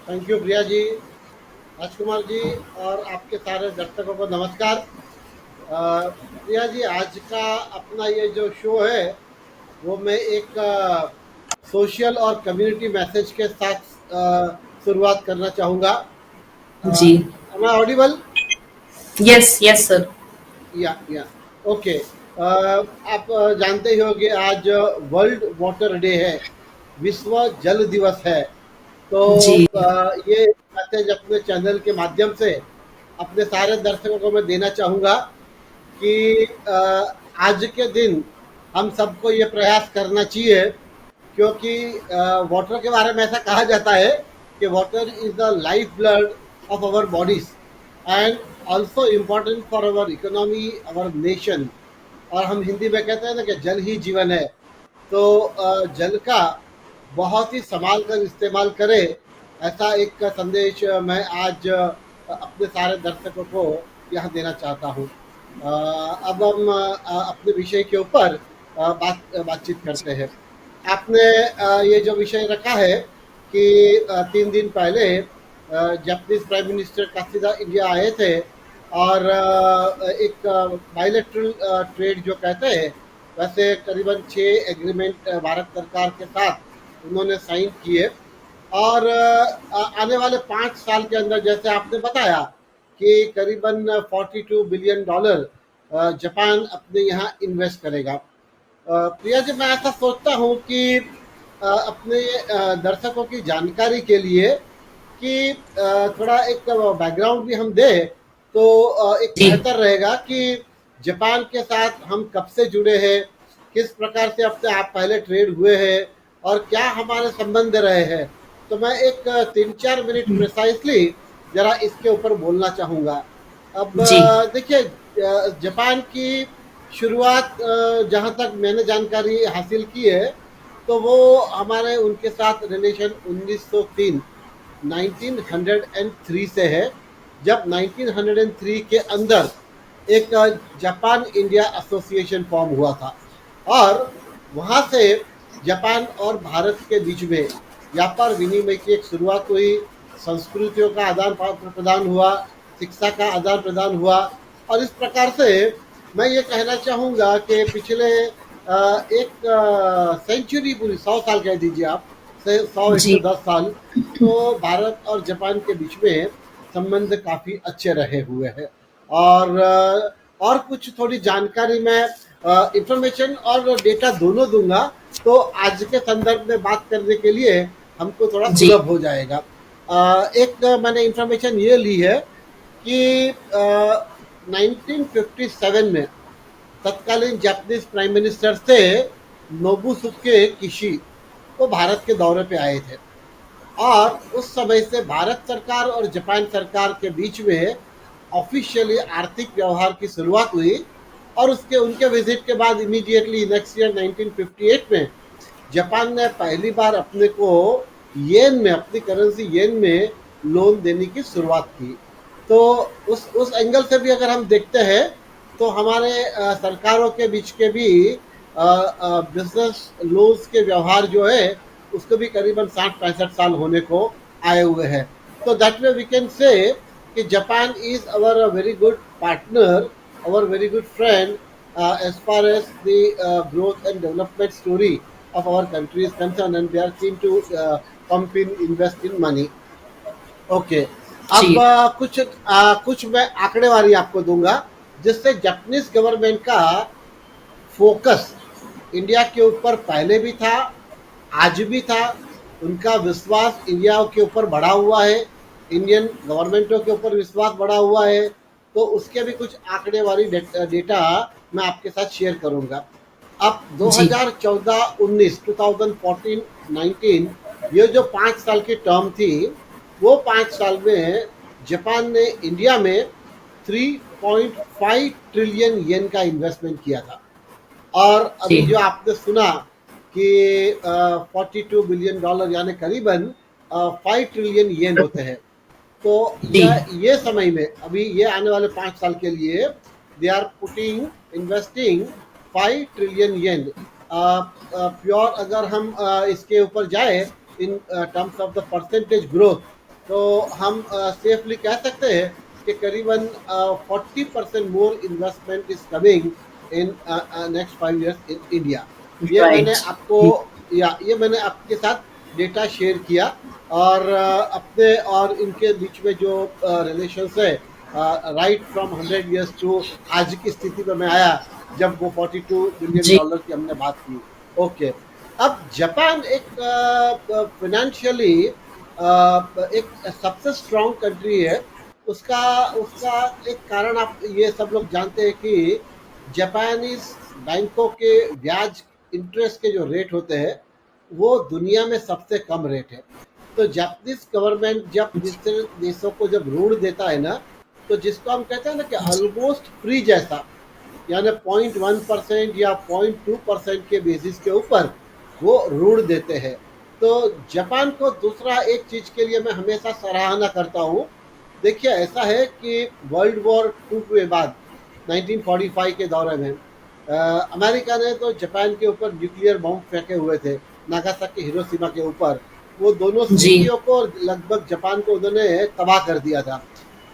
Thank you Priya ji, Rajkumar ji और आपके सारे दर्शकों को नमस्कार। प्रिया जी, आज का अपना ये जो शो है वो मैं एक सोशल और कम्युनिटी मैसेज के साथ शुरुआत करना चाहूँगा। जी। Am I audible? Yes yes sir. या ओके। आप जानते ही होंगे आज वर्ल्ड वाटर डे है, विश्व जल दिवस है। तो जी ये मैसेज अपने चैनल के माध्यम से अपने सारे दर्शकों को मैं देना चाहूँगा कि आज के दिन हम सबको ये प्रयास करना चाहिए, क्योंकि वाटर के बारे में ऐसा कहा जाता है कि water is the life blood of our bodies and also important for our economy, our nation. और हम हिंदी में कहते हैं ना कि जल ही जीवन है। तो जल का बहुत ही संभाल कर इस्तेमाल करें, ऐसा एक संदेश मैं आज अपने सारे दर्शकों को यहाँ देना चाहता हूँ। अब हम अपने विषय के ऊपर बातचीत करते हैं। आपने ये जो विषय रखा है कि 3 दिन पहले जापानीज प्राइम मिनिस्टर काशिदा इंडिया आए थे और एक बायलैटरल ट्रेड जो कहते हैं, वैसे करीबन 6 एग्रीमेंट भारत सरकार के साथ उन्होंने साइन किए। और आने वाले 5 साल के अंदर जैसे आपने बताया कि करीबन $42 बिलियन जापान अपने यहाँ इन्वेस्ट करेगा। प्रिया जी, मैं ऐसा सोचता हूँ कि अपने दर्शकों की जानकारी के लिए कि थोड़ा एक बैकग्राउंड भी हम दें तो एक जी बेहतर रहेगा कि जापान के साथ हम कब से जुड़े हैं, किस प्रकार से अपने आप पहले ट्रेड हुए हैं और क्या हमारे संबंध रहे हैं। तो मैं एक 3-4 मिनट प्रिसाइसली जरा इसके ऊपर बोलना चाहूँगा। अब जी देखिए, जापान की शुरुआत जहाँ तक मैंने जानकारी हासिल की है तो वो हमारे उनके साथ रिलेशन 1903 1903 से है, जब 1903 के अंदर एक जापान इंडिया एसोसिएशन फॉर्म हुआ था। और वहाँ से जापान और भारत के बीच में व्यापार विनिमय की एक शुरुआत हुई, संस्कृतियों का आदान प्रदान हुआ, शिक्षा का आदान प्रदान हुआ। और इस प्रकार से मैं ये कहना चाहूँगा कि पिछले एक सेंचुरी, पूरी 100 साल कह दीजिए आप, 100 110 साल, तो भारत और जापान के बीच में संबंध काफ़ी अच्छे रहे हुए हैं। और कुछ थोड़ी जानकारी मैं इंफॉर्मेशन और डेटा दोनों दूंगा, तो आज के संदर्भ में बात करने के लिए हमको थोड़ा जी सुलभ हो जाएगा। एक मैंने इंफॉर्मेशन ये ली है कि 1957 में तत्कालीन जापानीज प्राइम मिनिस्टर थे नोबुसुके किशी, वो भारत के दौरे पे आए थे। और उस समय से भारत सरकार और जापान सरकार के बीच में ऑफिशियली आर्थिक व्यवहार की शुरुआत हुई। और उसके उनके विजिट के बाद इमीडिएटली नेक्स्ट ईयर 1958 में जापान ने पहली बार अपने को येन में, अपनी करेंसी येन में लोन देने की शुरुआत की। तो उस एंगल से भी अगर हम देखते हैं तो हमारे सरकारों के बीच के भी बिजनेस लोन्स के व्यवहार जो है उसको भी करीबन 60-65 साल होने को आए हुए हैं। तो that way we can say कि Japan is our very good partner, our very good friend as far as the growth and development story of our country is concerned, and they are keen to pump in, invest in money. Okay. अब जी कुछ मैं आंकड़ेवारी आपको दूंगा जिससे Japanese government का focus India के ऊपर पहले भी था, आज भी था। उनका विश्वास इंडिया के ऊपर बढ़ा हुआ है, इंडियन गवर्नमेंटों के ऊपर विश्वास बढ़ा हुआ है। तो उसके भी कुछ आंकड़ेवारी डेटा मैं आपके साथ शेयर करूंगा। अब जी 2014-19 2014-19 ये जो 5 साल की टर्म थी, वो 5 साल में जापान ने इंडिया में 3.5 ट्रिलियन येन का इन्वेस्टमेंट किया था। और जी अभी जो आपने सुना कि $42 बिलियन यानी करीबन 5 ट्रिलियन येन होते हैं। तो जी ये समय में अभी ये आने वाले 5 साल के लिए they are putting, investing 5 trillion yen. Pure अगर हम इसके ऊपर जाए in terms of the percentage growth, तो हम सेफली कह सकते हैं कि करीबन 40% more investment is coming in next 5 years in India. ये मैंने Right. आपको या ये मैंने आपके साथ डेटा शेयर किया। और अपने और इनके बीच में जो रिलेशंस है, राइट फ्रॉम 100 years टू आज की स्थिति में मैं आया जब वो 42 बिलियन जी, डॉलर की हमने बात की। ओके, अब जापान एक फाइनेंशियली एक सबसे स्ट्रॉन्ग कंट्री है। उसका उसका एक कारण आप ये सब लोग जानते हैं कि जापानीज बैंकों के ब्याज इंटरेस्ट के जो रेट होते हैं वो दुनिया में सबसे कम रेट है। तो जापानीज गवर्नमेंट जब दूसरे देशों को जब ऋण देता है ना, तो जिसको हम कहते हैं ना कि ऑलमोस्ट फ्री जैसा, यानी 0.1% या 0.2% के बेसिस के ऊपर वो ऋण देते हैं। तो जापान को दूसरा एक चीज के लिए मैं हमेशा सराहना करता हूँ। देखिए, ऐसा है कि वर्ल्ड वॉर 2 के बाद 1945 के दौरे में अमेरिका ने तो जापान के ऊपर न्यूक्लियर बॉम्ब फेंके हुए थे, नागासाकी हिरोशिमा के ऊपर। वो दोनों जी, सिटियों को लगभग जापान को उन्होंने तबाह कर दिया था।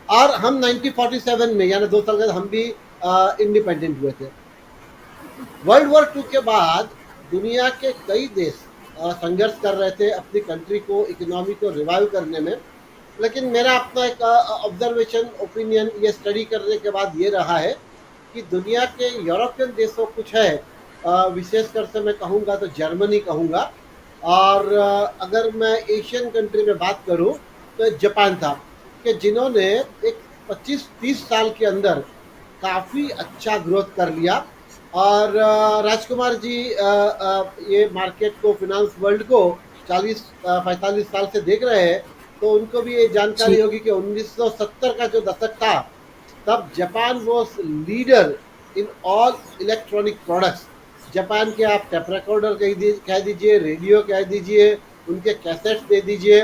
और हम 1947 में यानी 2 साल बाद हम भी इंडिपेंडेंट हुए थे। वर्ल्ड वॉर 2 के बाद दुनिया के कई देश संघर्ष कर रहे थे अपनी कंट्री को, इकोनॉमी को रिवाइव करने में। लेकिन मेरा अपना एक ऑब्जर्वेशन, ओपिनियन, ये स्टडी करने के बाद ये रहा है कि दुनिया के यूरोपियन देशों कुछ है, विशेषकर से मैं कहूँगा तो जर्मनी कहूँगा। और अगर मैं एशियन कंट्री में बात करूँ तो जापान था, कि जिन्होंने एक 25-30 साल के अंदर काफ़ी अच्छा ग्रोथ कर लिया। और राजकुमार जी ये मार्केट को, फिनांस वर्ल्ड को 40-45 साल से देख रहे हैं, तो उनको भी ये जानकारी जी, होगी कि 1970 का जो दशक था तब Japan was leader in all electronic products. Japan के आप टेप रिकॉर्डर कह दीजिए, रेडियो कह दीजिए, उनके कैसेट्स दे दीजिए,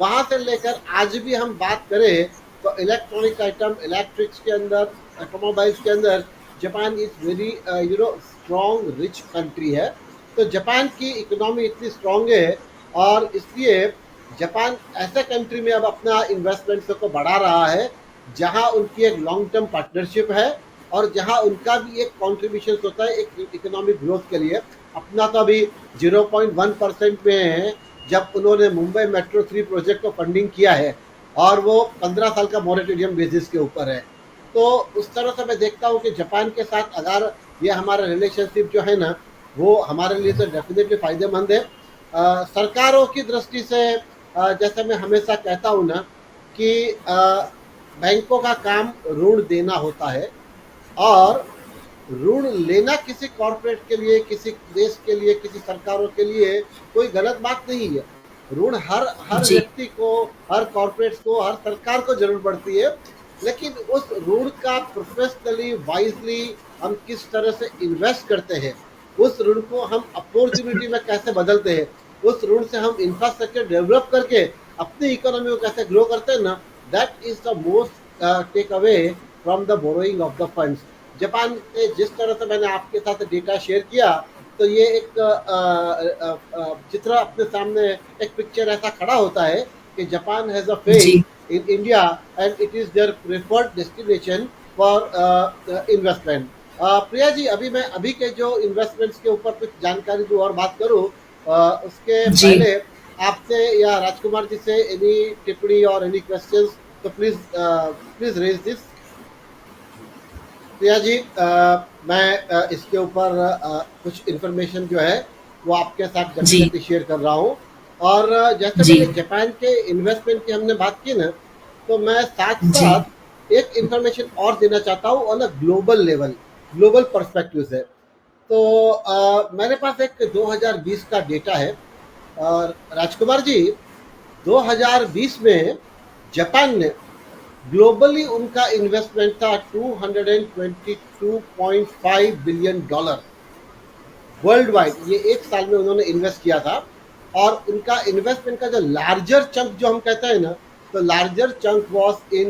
वहाँ से लेकर आज भी हम बात करें तो इलेक्ट्रॉनिक आइटम, इलेक्ट्रिक्स के अंदर, ऑटोमोबाइल्स के अंदर Japan is very strong rich country है। तो जापान की इकोनॉमी इतनी स्ट्रॉन्ग है, और इसलिए जापान ऐसे कंट्री में अब अपना इन्वेस्टमेंट्स को बढ़ा रहा है जहां उनकी एक लॉन्ग टर्म पार्टनरशिप है, और जहां उनका भी एक कॉन्ट्रीब्यूशन होता है एक इकोनॉमिक ग्रोथ के लिए। अपना तो अभी 0.1% में है जब उन्होंने मुंबई मेट्रो 3 प्रोजेक्ट को फंडिंग किया है, और वो 15 साल का मॉरेटोरियम बेसिस के ऊपर है। तो उस तरह से मैं देखता हूँ कि जापान के साथ अगर ये हमारा रिलेशनशिप जो है ना, वो हमारे लिए तो डेफिनेटली फ़ायदेमंद है। सरकारों की दृष्टि से जैसे मैं हमेशा कहता हूँ ना कि बैंकों का काम ऋण देना होता है, और ऋण लेना किसी कॉरपोरेट के लिए, किसी देश के लिए, किसी सरकारों के लिए कोई गलत बात नहीं है। ऋण हर हर जी, व्यक्ति को, हर कॉरपोरेट्स को, हर सरकार को जरूरत पड़ती है। लेकिन उस ऋण का प्रोफेशनली, वाइजली हम किस तरह से इन्वेस्ट करते हैं, उस ऋण को हम अपॉर्चुनिटी में कैसे बदलते हैं, उस ऋण से हम इंफ्रास्ट्रक्चर डेवलप करके अपनी इकोनॉमी को कैसे ग्रो करते हैं ना, that is the most take away from the borrowing of the funds. Japan के जिस तरह से मैंने आपके साथ डेटा शेयर किया, तो ये एक चित्र अपने सामने, एक पिक्चर ऐसा खड़ा होता है कि जापान हैज अ जी, faith in India and it is their preferred destination for investment. Priya ji, अभी मैं अभी के जो इन्वेस्टमेंट्स के ऊपर कुछ जानकारी दूँ और बात करूँ, उसके जी, पहले आपसे या राजकुमार जी से एनी टिप्पणी और एनी क्वेश्चंस, तो please please raise this. Priya ji, मैं इसके ऊपर कुछ इन्फॉर्मेशन जो है वो आपके साथ जी, डेफिनेटली शेयर कर रहा हूँ। और जैसे जी, मैंने जापान के इन्वेस्टमेंट की हमने बात की ना, तो मैं साथ जी, साथ एक इन्फॉर्मेशन और देना चाहता हूँ on a global level, global perspective से। तो मेरे पास एक 2020 का डेटा है। और राजकुमार जी, 2020 में जापान ने ग्लोबली उनका इन्वेस्टमेंट था $222.5 बिलियन वर्ल्ड वाइड। ये एक साल में उन्होंने इन्वेस्ट किया था। और उनका इन्वेस्टमेंट का जो लार्जर चंक जो हम कहते हैं ना, तो larger chunk was in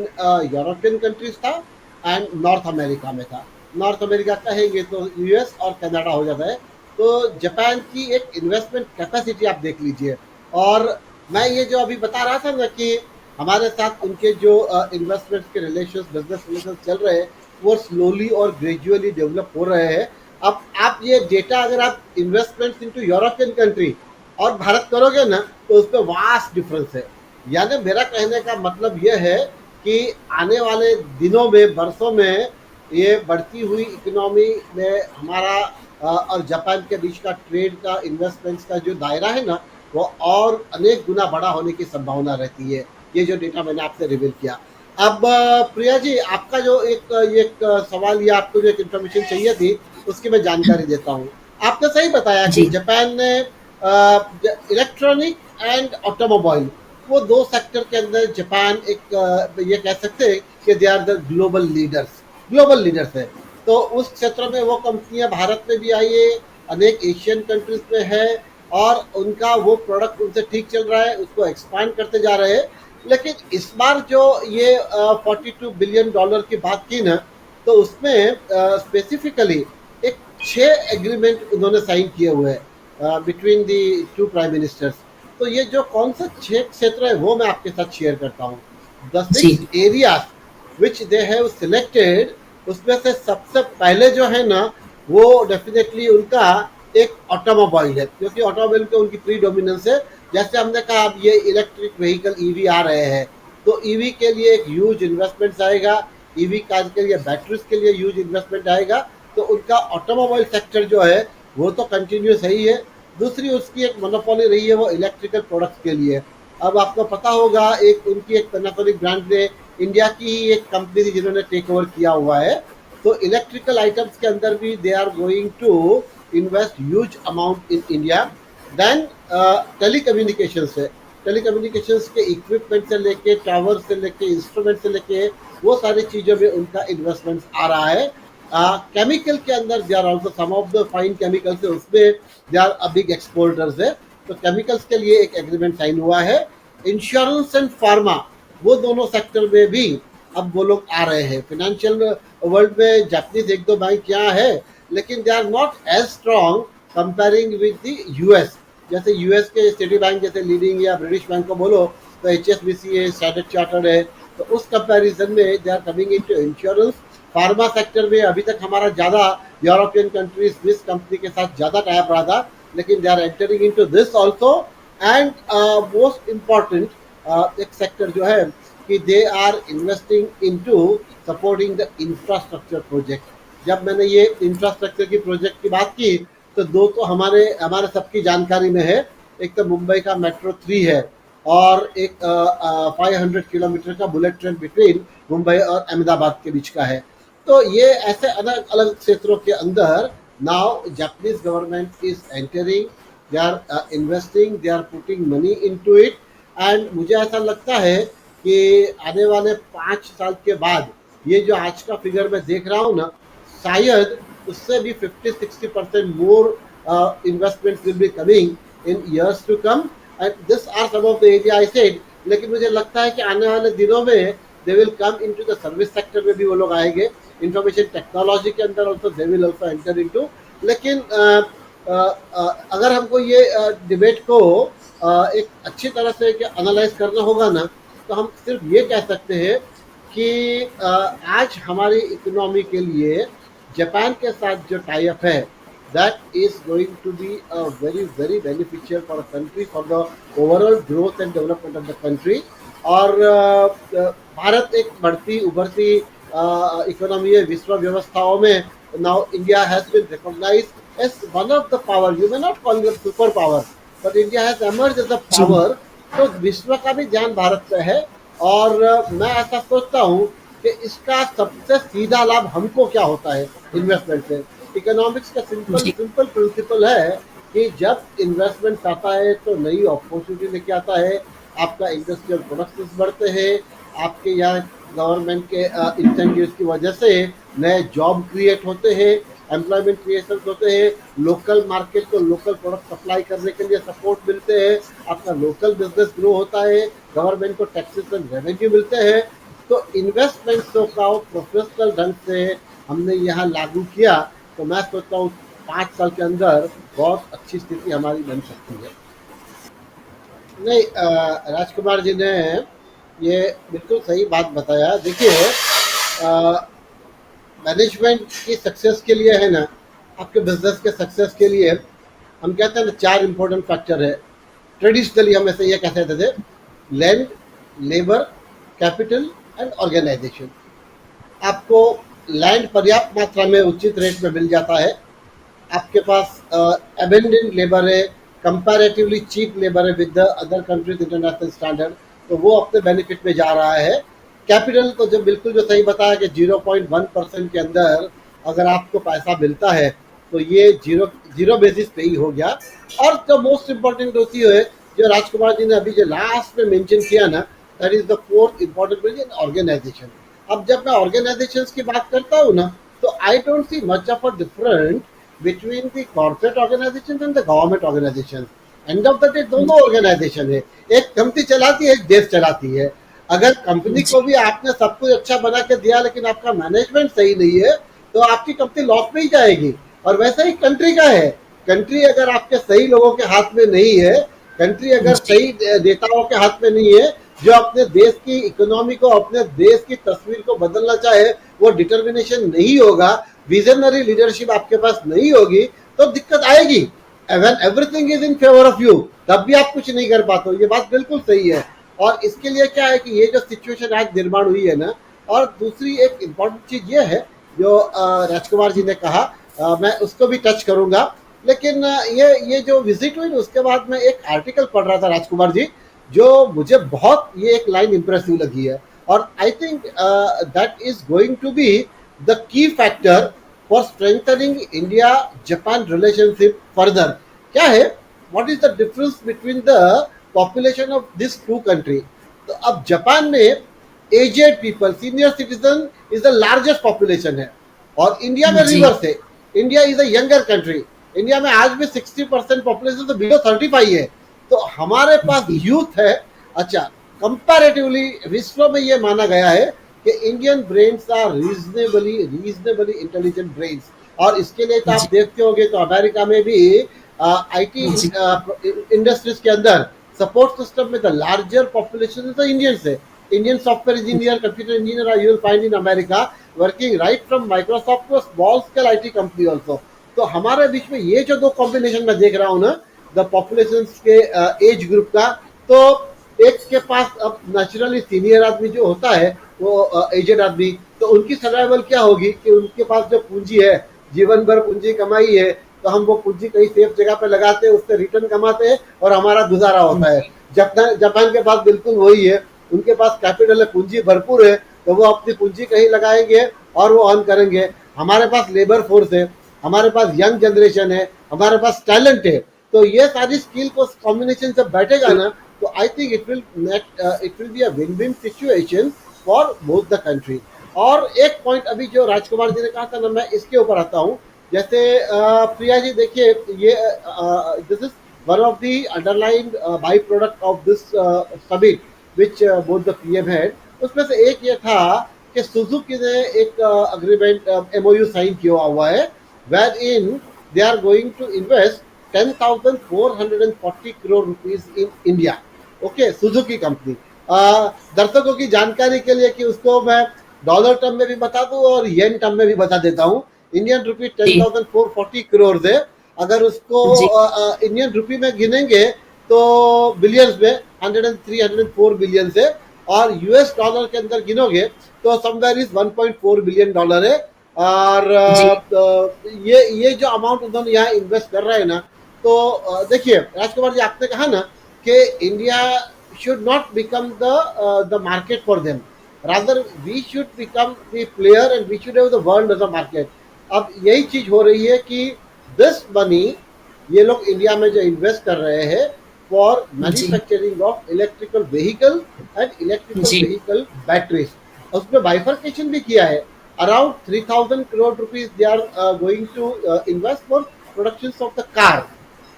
European countries था एंड नॉर्थ अमेरिका में था। नॉर्थ अमेरिका कहेंगे तो यूएस और कनाडा हो जाता है। तो जापान की एक इन्वेस्टमेंट कैपेसिटी आप देख लीजिए। और मैं ये जो अभी बता रहा था ना कि हमारे साथ उनके जो इन्वेस्टमेंट के रिलेशंस, बिजनेस रिलेशंस चल रहे हैं, वो स्लोली और ग्रेजुअली डेवलप हो रहे हैं। अब आप ये डेटा अगर आप इन्वेस्टमेंट इनटू यूरोपियन कंट्री और भारत करोगे ना, तो उसमें वास्ट डिफरेंस है। यानी मेरा कहने का मतलब यह है कि आने वाले दिनों में, वर्षों में, ये बढ़ती हुई इकोनॉमी में हमारा और जापान के बीच का ट्रेड का, इन्वेस्टमेंट्स का जो दायरा है ना, वो और अनेक गुना बड़ा होने की संभावना रहती है। ये जो डेटा मैंने आपसे रिवील किया। अब प्रिया जी, आपका जो एक सवाल या आपको जो एक इन्फॉर्मेशन चाहिए थी, उसकी मैं जानकारी देता हूँ। आपने सही बताया कि जी जापान ने इलेक्ट्रॉनिक एंड ऑटोमोबाइल, वो दो सेक्टर के अंदर जापान एक ये कह सकते हैं कि they are the global leaders है। तो उस क्षेत्र में वो कंपनियां भारत में भी आई है, अनेक एशियन कंट्रीज में है, और उनका वो प्रोडक्ट उनसे ठीक चल रहा है, उसको एक्सपांड करते जा रहे हैं। लेकिन इस बार जो ये $42 बिलियन की बात की ना, तो उसमें स्पेसिफिकली एक 6 एग्रीमेंट उन्होंने साइन किए हुए हैं between the two prime ministers. तो ये जो कौन सा 6 क्षेत्र है, वो मैं आपके साथ शेयर करता हूँ। The G 6 areas which they have selected, उसमें से सबसे पहले जो है ना, वो डेफिनेटली उनका एक ऑटोमोबाइल है, क्योंकि ऑटोमोबाइल पे उनकी प्री डोमिनेंस है। जैसे हमने कहा, अब ये इलेक्ट्रिक व्हीकल ईवी आ रहे हैं, तो ईवी के लिए एक ह्यूज इन्वेस्टमेंट आएगा, ईवी कार के लिए, बैटरीज के लिए ह्यूज इन्वेस्टमेंट आएगा। तो उनका ऑटोमोबाइल सेक्टर जो है, वो तो कंटिन्यूस है ही है। दूसरी उसकी एक मोनोपोली रही है वो इलेक्ट्रिकल प्रोडक्ट्स के लिए। अब आपको पता होगा, एक उनकी एक पैनासोनिक ब्रांड ने, इंडिया की ही एक कंपनी थी जिन्होंने टेक ओवर किया हुआ है। तो इलेक्ट्रिकल आइटम्स के अंदर भी they are going to invest huge amount in India. Then telecommunication से, टेलीकम्युनिकेशंस के इक्विपमेंट से लेके, टावर से लेके, इंस्ट्रूमेंट से लेके, वो सारी चीज़ों में उनका इन्वेस्टमेंट आ रहा है। केमिकल के अंदर they are also some of the fine chemicals है, उसमें they are a big exporters है। तो केमिकल्स के लिए एक एग्रीमेंट साइन हुआ है। इंश्योरेंस एंड फार्मा, वो दोनों सेक्टर में भी अब वो लोग आ रहे हैं। फाइनेंशियल वर्ल्ड में जापानीज एक दो बैंक यहाँ है, लेकिन they are not as strong comparing with the US. जैसे यूएस के सिटी बैंक जैसे लीडिंग, या ब्रिटिश बैंक को बोलो तो एचएसबीसी है, स्टैंडर्ड चार्टर्ड है। तो उस कंपैरिजन में they are coming into insurance. Pharma sector में अभी तक हमारा ज़्यादा यूरोपियन कंट्रीज स्विस कंपनी के साथ ज़्यादा टाइप रहा था, लेकिन they are entering into this also. And most important एक सेक्टर जो है कि they are investing into supporting the infrastructure project. जब मैंने ये इंफ्रास्ट्रक्चर की प्रोजेक्ट की बात की, तो दो तो हमारे हमारे सबकी जानकारी में है। एक तो मुंबई का मेट्रो 3 है, और एक 500 किलोमीटर का बुलेट ट्रेन बिटवीन मुंबई और अहमदाबाद के बीच का है। तो ये ऐसे अलग अलग क्षेत्रों के अंदर now Japanese government is entering, they are investing, they are putting money into it. And मुझे ऐसा लगता है कि आने वाले 5 साल के बाद, ये जो आज का फिगर मैं देख रहा हूँ ना, शायद उससे भी 50-60% more investment will be coming in years to come. And this are some of the area I said. लेकिन मुझे लगता है कि आने वाले दिनों में they will come into the service sector में भी वो लोग आएंगे, इंफॉर्मेशन टेक्नोलॉजी के अंदर also they will also enter into. लेकिन अगर हमको ये डिबेट को एक अच्छी तरह से एनालाइज करना होगा ना, तो हम सिर्फ ये कह सकते हैं कि आज हमारी इकोनॉमी के लिए जापान के साथ जो टाई अप है, that is going to be a very beneficial for a country, for the overall growth and development of the country। और भारत एक बढ़ती उभरती इकोनॉमी है विश्व व्यवस्थाओं में। Now India has been recognised as one of the power, you may not call it super power, but India has emerge as a the power. तो विश्व का भी ध्यान भारत पे है। और मैं ऐसा सोचता हूँ कि इसका सबसे सीधा लाभ हमको क्या होता है इन्वेस्टमेंट से। इकोनॉमिक्स का सिंपल जी सिंपल प्रिंसिपल है कि जब इन्वेस्टमेंट आता है तो नई अपॉर्चुनिटी लेके आता है, आपका इंडस्ट्रियल प्रोडक्ट्स बढ़ते हैं, आपके यहाँ गवर्नमेंट के इंसेंटिव्स की वजह से नए जॉब क्रिएट होते हैं, एम्प्लॉयमेंट क्रिएशन होते हैं, लोकल मार्केट को लोकल प्रोडक्ट सप्लाई करने के लिए सपोर्ट मिलते हैं, आपका लोकल बिजनेस ग्रो होता है, गवर्नमेंट को टैक्सेस एंड रेवेन्यू मिलते हैं। तो इन्वेस्टमेंट्स का प्रोफेशनल ढंग से हमने यहाँ लागू किया, तो मैं सोचता हूँ 5 साल के अंदर बहुत अच्छी स्थिति हमारी बन सकती है। नहीं, राजकुमार जी ने ये बिल्कुल सही बात बताया। देखिए, मैनेजमेंट की सक्सेस के लिए है ना, आपके बिजनेस के सक्सेस के लिए हम कहते हैं ना, चार इंपॉर्टेंट फैक्टर है। ट्रेडिशनली हम ऐसे ये कहते थे, land, labour, capital and organisation. आपको लैंड पर्याप्त मात्रा में उचित रेट में मिल जाता है, आपके पास अबेंडेंट लेबर है, कंपैरेटिवली चीप लेबर है with the other countries international standard, तो वो अपने बेनिफिट में जा रहा है। कैपिटल तो जो बिल्कुल जो सही बताया कि 0.1% के अंदर अगर आपको पैसा मिलता है तो ये जीरो जीरो बेसिस पे ही हो गया। और जो मोस्ट इम्पॉर्टेंट होती है, जो राजकुमार जी ने अभी जो लास्ट में मेंशन किया ना, that is the fourth important organisation. अब जब मैं ऑर्गेनाइजेशंस की बात करता हूँ ना, तो I don't see much of a different between the corporate organizations and the government organizations. End of the day दोनों ऑर्गेनाइजेशन है, एक कंपनी चलाती है, एक देश चलाती है। अगर कंपनी को भी आपने सब कुछ अच्छा बना के दिया लेकिन आपका मैनेजमेंट सही नहीं है, तो आपकी कंपनी लॉस में ही जाएगी। और वैसा ही कंट्री का है, कंट्री अगर आपके सही लोगों के हाथ में नहीं है, कंट्री अगर जी सही नेताओं के हाथ में नहीं है जो अपने देश की इकोनॉमी को, अपने देश की तस्वीर को बदलना चाहे, वो डिटर्मिनेशन नहीं होगा, विजनरी लीडरशिप आपके पास नहीं होगी, तो दिक्कत आएगी। When everything is in favour of you, तब भी आप कुछ नहीं कर पाते हो। ये बात बिल्कुल सही है। और इसके लिए क्या है कि ये जो सिचुएशन आज निर्माण हुई है ना, और दूसरी एक इम्पॉर्टेंट चीज ये है जो राजकुमार जी ने कहा, मैं उसको भी टच करूंगा। लेकिन ये जो विजिट हुई ना, उसके बाद मैं एक आर्टिकल पढ़ रहा था राजकुमार जी, जो मुझे बहुत, ये एक लाइन इंप्रेसिव लगी है, और I think that is going to be the key factor for strengthening India Japan relationship further. क्या है, what is the difference between the population of this two country? तो अब जापान में aged people, senior citizen is the largest population है, और India में the reverse है। India is a younger country. India में आज भी 60% पॉपुलेशन तो बिलो 35 है, तो हमारे पास जी यूथ है। अच्छा, कंपैरेटिवली विश्व में ये माना गया है कि Indian brains are reasonably intelligent brains. और इसके लिए तो आप जी देखते होंगे तो अमेरिका में भी आईटी जी इंडस्ट्रीज के अंदर सपोर्ट सिस्टम में द लार्जर पॉपुलेशन तो इंडियंस है। Indian software engineer, computer engineer you will find in America, working right from Microsoft to small scale IT company also. तो हमारे बीच में ये जो दो कॉम्बिनेशन मैं देख रहा हूँ ना, द पॉपुलेशन के एज ग्रुप का, तो एक के पास अब नेचुरली सीनियर आदमी जो होता है, वो एजेड आदमी, तो उनकी सर्वाइवल क्या होगी कि उनके पास जो पूंजी है, जीवन भर पूंजी कमाई है, तो हम वो पूंजी कहीं सेफ जगह पे लगाते हैं, उससे रिटर्न कमाते हैं और हमारा गुजारा होता है। जापान के पास बिल्कुल वही है, उनके पास कैपिटल है, पूंजी भरपूर है, तो वो अपनी पूंजी कहीं लगाएंगे और वो अर्न करेंगे। हमारे पास लेबर फोर्स है, हमारे पास यंग जनरेशन है, हमारे पास टैलेंट है, तो ये सारी स्किल को कॉम्बिनेशन जब बैठेगा ना, तो I think it will be a win win situation for both the country. और एक पॉइंट अभी जो राजकुमार जी ने कहा था ना, मैं इसके ऊपर आता हूँ। जैसे प्रिया जी देखिए, ये this is one of the underlined by product of this summit which both the PM had. उसमें से एक ये था कि सुजुकी ने एक अग्रीमेंट एमओयू साइन किया हुआ है, where in they are going to invest 10,440 crore rupees in India। Okay, Suzuki company. दर्शकों की जानकारी के लिए कि उसको मैं डॉलर टर्म में भी बता दूं और येन टर्म में भी बता देता हूं। इंडियन रुपी जी 10,440 करोड़ है। अगर उसको जी इंडियन रुपी में गिनेंगे तो बिलियंस में 103-104 बिलियन है, और यूएस डॉलर के अंदर गिनोगे तो समवेयर इज 1.4 बिलियन डॉलर है। और जी ये जो अमाउंट उन्होंने यहाँ इन्वेस्ट कर रहे हैं ना, तो देखिए राजकुमार जी, आपने कहा ना कि India should not become the market for them, rather we should become the player and we should have the world as a market. अब यही चीज हो रही है कि दिस मनी ये लोग इंडिया में जो इन्वेस्ट कर रहे हैं for the manufacturing of electrical vehicle and electrical the vehicle batteries, उसमें बाइफर्केशन भी किया है। Around 3,000 crore rupees they are going to invest for productions of the car,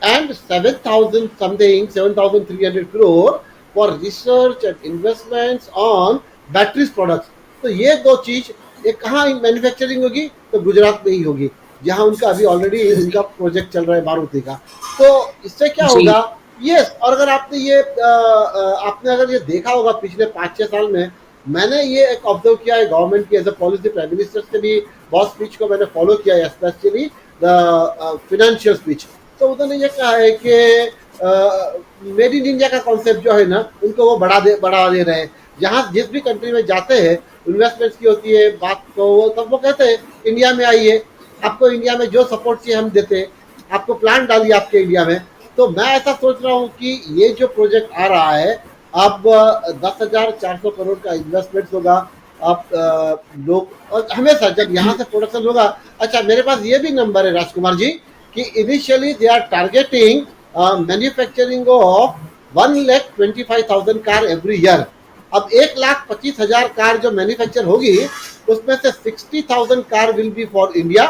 and 7,000 something 7,300 crore for research and investments on batteries products। तो ये दो चीज, एक कहाँ मैन्युफैक्चरिंग होगी, तो गुजरात में ही होगी, जहाँ उनका अभी ऑलरेडी उनका प्रोजेक्ट चल रहा है मारुति का। तो इससे क्या जी होगा यस, और अगर आपने ये आपने अगर ये देखा होगा पिछले 5-6 साल में, मैंने ये एक ऑब्जर्व किया है गवर्नमेंट की as a policy, prime minister के भी बहुत स्पीच को मैंने फॉलो किया है, स्पेशली द फिनेंशियल स्पीच। तो उन्होंने ये कहा है कि मेड इन इंडिया का कॉन्सेप्ट जो है ना, उनको वो बढ़ा दे रहे हैं। जहाँ जिस भी कंट्री में जाते हैं, इन्वेस्टमेंट्स की होती है बात, तो तब वो कहते हैं इंडिया में आइए, आपको इंडिया में जो सपोर्ट चाहिए हम देते हैं, आपको प्लान डालिए आपके इंडिया में। तो मैं ऐसा सोच रहा हूँ कि ये जो प्रोजेक्ट आ रहा है, अब 10,400 करोड़ का इन्वेस्टमेंट होगा। अब लोग, और हमेशा जब यहाँ से प्रोडक्शन होगा, अच्छा मेरे पास ये भी नंबर है राजकुमार जी, कि initially they are targeting manufacturing of 1,25,000 car every year. अब 1,25,000 कार जो मैन्युफैक्चर होगी, उसमें से 60,000 car will be for India,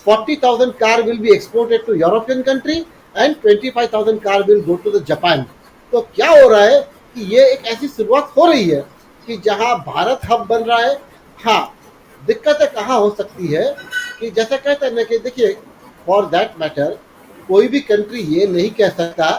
40,000 car will be exported to European country, and 25,000 car will go to the Japan. तो क्या हो रहा है कि ये एक ऐसी शुरुआत हो रही है कि जहां भारत हब बन रहा है। हाँ, दिक्कतें कहाँ हो सकती है कि जैसा कहते हैं ना कि देखिए, फॉर दैट मैटर कोई भी कंट्री ये नहीं कह सकता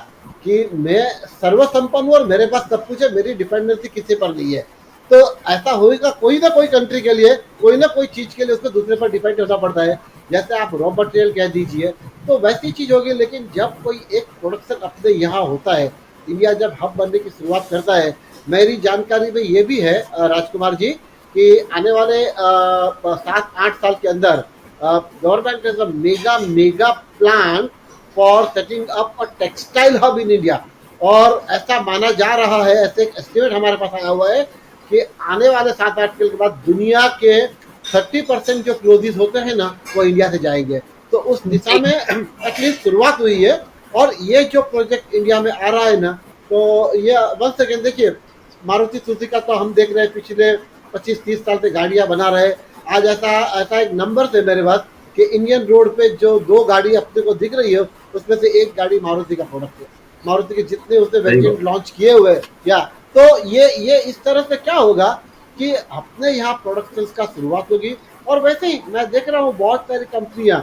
कि मैं सर्वसंपन्न हूँ और मेरे पास सब कुछ है, मेरी डिपेंडेंसी किसी पर नहीं है। तो ऐसा होगा, कोई ना कोई कंट्री के लिए, कोई ना कोई चीज के लिए उसको दूसरे पर डिपेंड होना पड़ता है। जैसे आप रॉ मटेरियल कह दीजिए, तो वैसी चीज होगी। लेकिन जब कोई एक प्रोडक्शन अपने यहाँ होता है, इंडिया जब हब बनने की शुरुआत करता है, मेरी जानकारी में ये भी है राजकुमार जी, कि आने वाले 7-8 साल के अंदर government is a mega mega plan for setting up a textile hub in India. और ऐसा माना जा रहा है, ऐसे एक एस्टिमेट हमारे पास आया हुआ है कि आने वाले 7-8 साल के बाद दुनिया के 30% जो क्लोथिंग होते हैं ना, वो इंडिया से जाएंगे। तो उस दिशा में एटलीस्ट शुरुआत हुई है। और ये जो प्रोजेक्ट इंडिया में आ रहा है ना, तो ये वन सेकेंड देखिए, मारुति सुजुकी तो हम देख रहे हैं पिछले 25-30 साल से गाड़ियां बना रहे। आज ऐसा ऐसा एक नंबर है मेरे पास कि इंडियन रोड पे जो 2 गाड़ी अपने को दिख रही है, उसमें से एक गाड़ी मारुति का प्रोडक्ट है। मारुति के जितने उसने वेरिएंट लॉन्च किए हुए या, तो ये इस तरह से क्या होगा कि अपने यहाँ प्रोडक्शन का शुरुआत होगी। और वैसे ही मैं देख रहा हूँ बहुत सारी कंपनियां,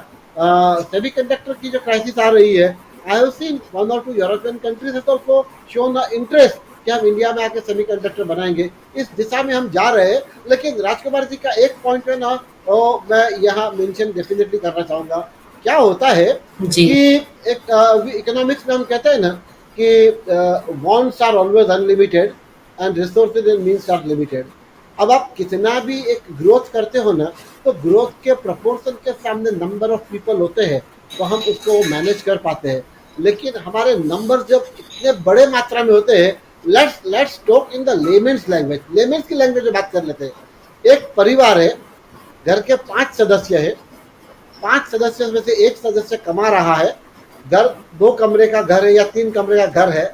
सेमीकंडक्टर की जो क्राइसिस आ रही है, I have seen 1 or 2 European countries have also shown the interest कि हम इंडिया में आके सेमीकंडक्टर बनाएंगे। इस दिशा में हम जा रहे हैं। लेकिन राजकुमार जी का एक पॉइंट है ना, तो मैं यहाँ मेंशन डेफिनेटली करना चाहूंगा। क्या होता है जी कि एक इकोनॉमिक्स में हम कहते हैं ना कि wants are always unlimited and resources and means are limited. अब आप कितना भी एक ग्रोथ करते हो ना, तो ग्रोथ के प्रोपोर्शन के सामने नंबर ऑफ पीपल होते हैं, तो हम उसको मैनेज कर पाते हैं। लेकिन हमारे नंबर जब इतने बड़े मात्रा में होते हैं, let's talk in the layman's language, layman's की लैंग्वेज में बात कर लेते हैं। एक परिवार है, घर के 5 सदस्य है, 5 सदस्यों में से एक सदस्य कमा रहा है, घर 2 कमरे का घर है या 3 कमरे का घर है।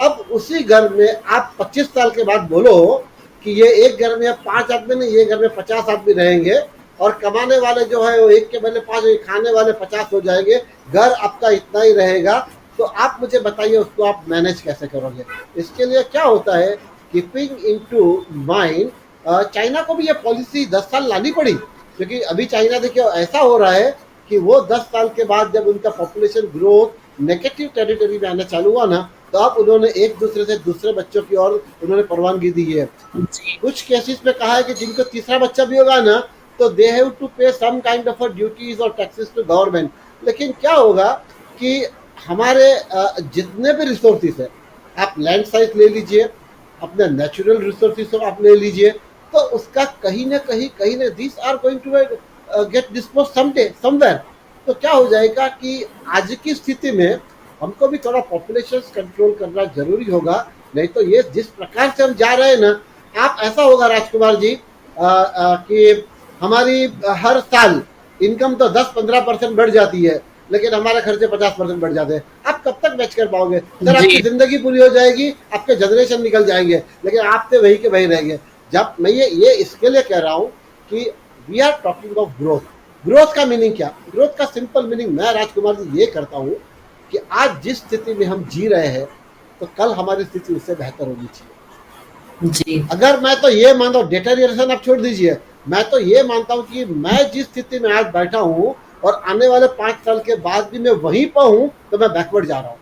अब उसी घर में आप 25 साल के बाद बोलो कि ये एक घर में 5 आदमी नहीं, ये घर में 50 आदमी रहेंगे, और कमाने वाले जो है वो एक के बदले 5, खाने वाले 50 हो जाएंगे, घर आपका इतना ही रहेगा। तो आप मुझे बताइए उसको आप मैनेज कैसे करोगे। इसके लिए क्या होता है, कीपिंग इनटू माइंड, चाइना को भी ये पॉलिसी 10 साल लानी पड़ी, क्योंकि अभी चाइना देखिए ऐसा हो रहा है कि वो 10 साल के बाद जब उनका पॉपुलेशन ग्रोथ नेगेटिव टेरिटरी में आना चालू हुआ ना, तो अब उन्होंने एक दूसरे से दूसरे बच्चों की ओर उन्होंने परवानगी दी है। जी कुछ केसेस में कहा है कि जिनको तीसरा बच्चा भी होगा ना, तो दे हैव टू पे सम काइंड ऑफ ड्यूटीज और टैक्सेस टू गवर्नमेंट। लेकिन क्या होगा कि हमारे जितने भी रिसोर्सेज है, आप लैंड साइज ले लीजिए, अपने नेचुरल रिसोर्सेज आप ले लीजिए, तो उसका कहीं ना this are going to get dispose someday somewhere. तो क्या हो जाएगा कि आज की स्थिति में हमको भी थोड़ा पॉपुलेशन कंट्रोल करना जरूरी होगा। नहीं तो ये जिस प्रकार से हम जा रहे हैं ना, आप ऐसा होगा राजकुमार जी कि हमारी हर साल इनकम तो 10-15% बढ़ जाती है, लेकिन हमारे खर्चे 50% बढ़ जाते हैं। आप कब तक मैच कर पाओगे सर? आपकी जी जिंदगी पूरी हो जाएगी, आपके जनरेशन निकल जाएंगे, लेकिन आप तो वही के वही रहेंगे। जब मैं ये इसके लिए कह रहा हूँ कि we are talking of growth. Growth का मीनिंग क्या? ग्रोथ का सिंपल मीनिंग मैं राजकुमार जी ये करता हूँ कि आज जिस स्थिति में हम जी रहे हैं, तो कल हमारी स्थिति उससे बेहतर होनी चाहिए। जी अगर मैं तो ये मानता हूँ, डेटेरिएशन आप छोड़ दीजिए, मैं तो ये मानता हूँ कि मैं जिस स्थिति में आज बैठा हूँ और आने वाले 5 साल के बाद भी मैं वहीं पर हूँ, तो मैं बैकवर्ड जा रहा हूँ।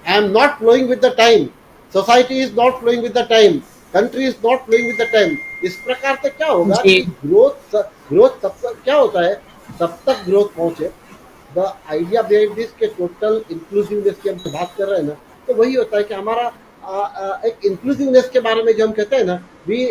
I am not flowing with the time. Society is not flowing with the time. Country is not flowing with the time. इस प्रकार से क्या होगा जी कि ग्रोथ तब तक क्या होता है, तब तक ग्रोथ पहुंचे। द आइडिया बिहाइंड दिस के टोटल इंक्लूसिवनेस की हम तो बात कर रहे हैं ना, तो वही होता है कि हमारा एक इंक्लूसिवनेस के बारे में जो हम कहते हैं ना, भी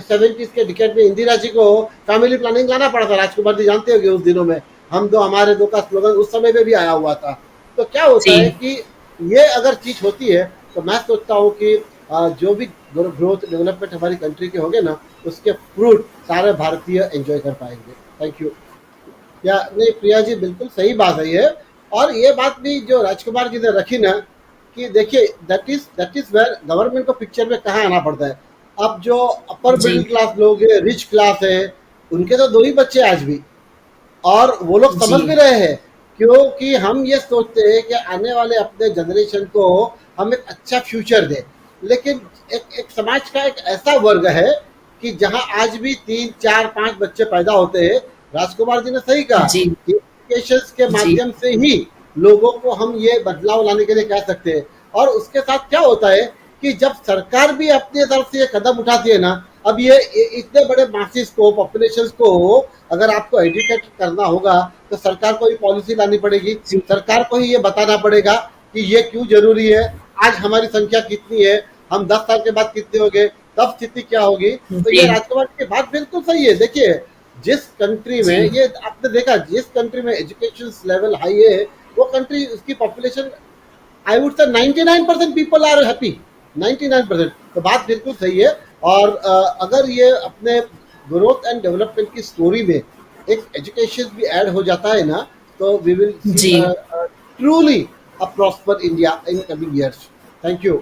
70s के डिकेड में इंदिरा जी को फैमिली प्लानिंग लाना पड़ा था। राजकुमार जी जानते होंगे उस दिनों में, हम दो हमारे दो का स्लोगन उस समय में भी आया हुआ था। तो क्या होता है जी कि ये अगर चीज होती है तो मैं सोचता हूँ कि जो भी ग्रोथ डेवलपमेंट हमारी कंट्री के होंगे ना, उसके फ्रूट सारे भारतीय एंजॉय कर पाएंगे। Thank you. या नहीं प्रिया जी, बिल्कुल सही बात है ये। और ये बात भी जो राजकुमार जी ने रखी ना, कि देखिए दैट इज वेयर गवर्नमेंट को पिक्चर में कहाँ आना पड़ता है। अब जो अपर जी मिडिल क्लास लोग हैं, रिच क्लास है, उनके तो दो ही बच्चे आज भी, और वो लोग जी समझ भी रहे हैं, क्योंकि हम ये सोचते हैं कि आने वाले अपने जनरेशन को हम एक अच्छा फ्यूचर दें। लेकिन एक एक समाज का एक ऐसा वर्ग है कि जहां आज भी 3 4 5 बच्चे पैदा होते हैं। राजकुमार जी ने सही कहा जी कि एजुकेशन के जी माध्यम से ही लोगों को हम ये बदलाव लाने के लिए कह सकते हैं। और उसके साथ क्या होता है कि जब सरकार भी अपनी तरफ से ये कदम उठाती है ना, अब ये इतने बड़े मासिस को, पॉपुलेशन को अगर आपको एजुकेट करना होगा तो सरकार को ही पॉलिसी लानी पड़ेगी। जी सरकार को ही ये बताना पड़ेगा कि ये क्यों जरूरी है, आज हमारी संख्या कितनी है, हम 10 साल के बाद कितने होंगे, तब स्थिति क्या होगी। तो जी ये राजकुमार की बात बिल्कुल सही है। देखिए जिस कंट्री में, जी ये आपने देखा, जिस कंट्री में एजुकेशन लेवल हाई है, वो कंट्री, उसकी population, I would say 99% people are happy. 99%। तो बात बिल्कुल सही है। और अगर ये अपने ग्रोथ एंड डेवलपमेंट की स्टोरी में एक एजुकेशन भी ऐड हो जाता है ना, तो we will see the truly a prosper India in coming years. Thank you.